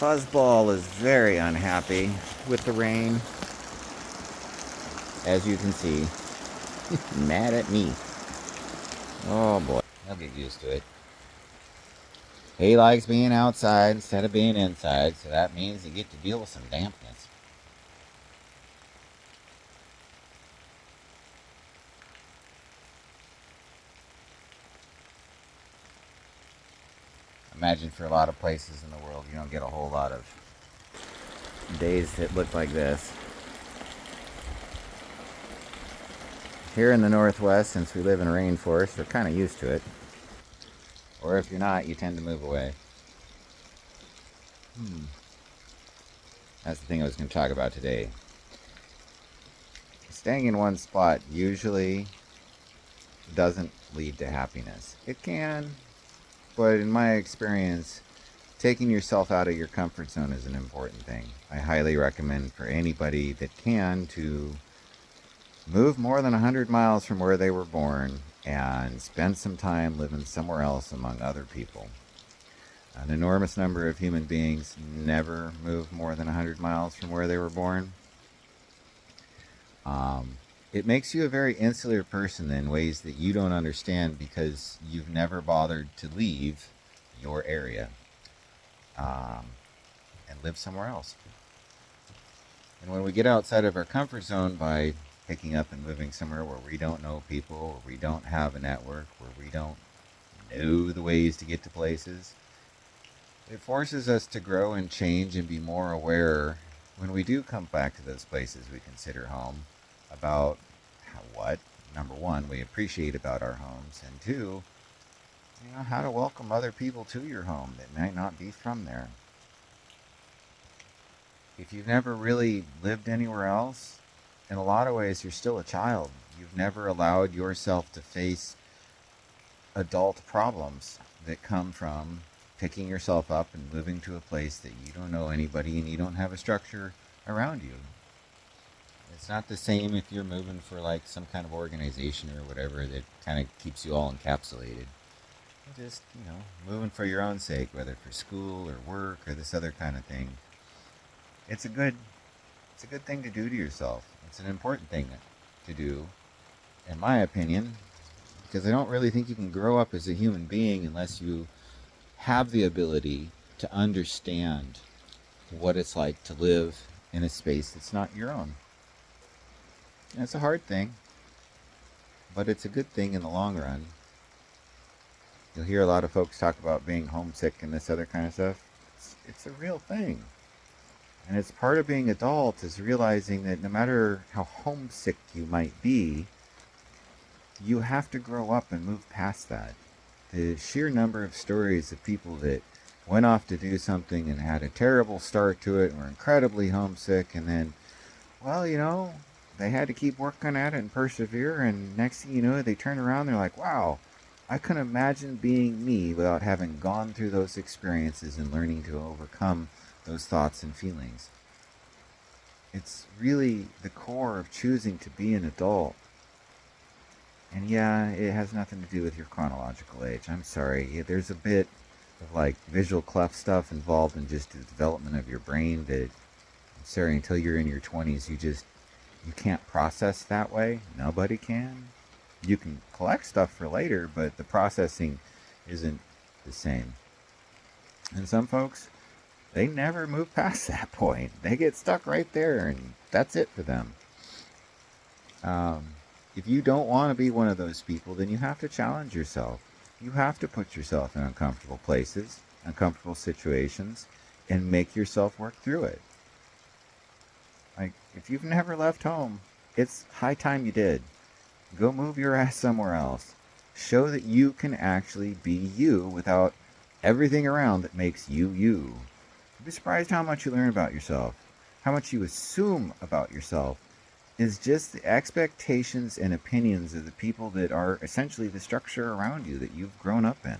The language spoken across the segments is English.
Fuzzball is very unhappy with the rain, as you can see. Mad at me. Oh boy, I'll get used to it. He likes being outside instead of being inside, so that means you get to deal with some dampness. Imagine for a lot of places in the world, you don't get a whole lot of days that look like this. Here in the Northwest, since we live in a rainforest, we're kind of used to it. Or if you're not, you tend to move away. That's the thing I was going to talk about today. Staying in one spot usually doesn't lead to happiness. It can, but in my experience, taking yourself out of your comfort zone is an important thing. I highly recommend for anybody that can to move more than 100 miles from where they were born and spend some time living somewhere else among other people. An enormous number of human beings never move more than 100 miles from where they were born. It makes you a very insular person in ways that you don't understand because you've never bothered to leave your area and live somewhere else. And when we get outside of our comfort zone by picking up and moving somewhere where we don't know people, where we don't have a network, where we don't know the ways to get to places, it forces us to grow and change and be more aware when we do come back to those places we consider home about what, number one, we appreciate about our homes, and two, how to welcome other people to your home that might not be from there. If you've never really lived anywhere else, in a lot of ways, you're still a child. You've never allowed yourself to face adult problems that come from picking yourself up and moving to a place that you don't know anybody and you don't have a structure around you. It's not the same if you're moving for like some kind of organization or whatever that kind of keeps you all encapsulated. You're just, moving for your own sake, whether for school or work or this other kind of thing. It's a good thing to do to yourself. It's an important thing to do, in my opinion, because I don't really think you can grow up as a human being unless you have the ability to understand what it's like to live in a space that's not your own. And it's a hard thing, but it's a good thing in the long run. You'll hear a lot of folks talk about being homesick and this other kind of stuff. It's a real thing. And it's part of being adult is realizing that no matter how homesick you might be, you have to grow up and move past that. The sheer number of stories of people that went off to do something and had a terrible start to it and were incredibly homesick, and then, they had to keep working at it and persevere, and next thing you know, they turn around, they're like, wow, I couldn't imagine being me without having gone through those experiences and learning to overcome those thoughts and feelings. It's really the core of choosing to be an adult. And yeah, it has nothing to do with your chronological age. I'm sorry. There's a bit of like visual cleft stuff involved in just the development of your brain that, I'm sorry, until you're in your 20s, you can't process that way. Nobody can. You can collect stuff for later, but the processing isn't the same. And some folks, they never move past that point. They get stuck right there, and that's it for them. If you don't want to be one of those people, then you have to challenge yourself. You have to put yourself in uncomfortable places, uncomfortable situations, and make yourself work through it. Like, if you've never left home, it's high time you did. Go move your ass somewhere else. Show that you can actually be you without everything around that makes you you. You'd be surprised how much you learn about yourself. How much you assume about yourself is just the expectations and opinions of the people that are essentially the structure around you that you've grown up in.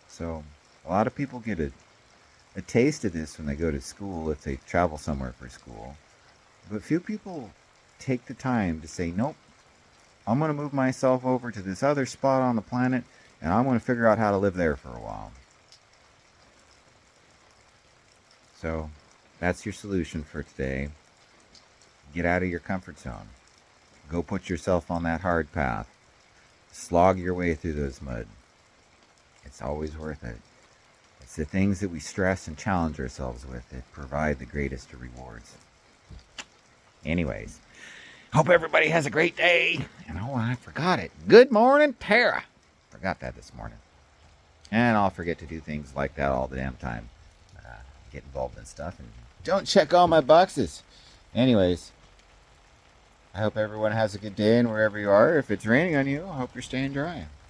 So a lot of people get a taste of this when they go to school, if they travel somewhere for school. But few people take the time to say, nope, I'm going to move myself over to this other spot on the planet, and I'm going to figure out how to live there for a while. So that's your solution for today. Get out of your comfort zone. Go put yourself on that hard path. Slog your way through those mud. It's always worth it. It's the things that we stress and challenge ourselves with that provide the greatest of rewards. Anyways, hope everybody has a great day. And oh, I forgot it. Good morning, Tara. Forgot that this morning. And I'll forget to do things like that all the damn time. Get involved in stuff and don't check all my boxes. Anyways, I hope everyone has a good day, and wherever you are, if it's raining on you, I hope you're staying dry.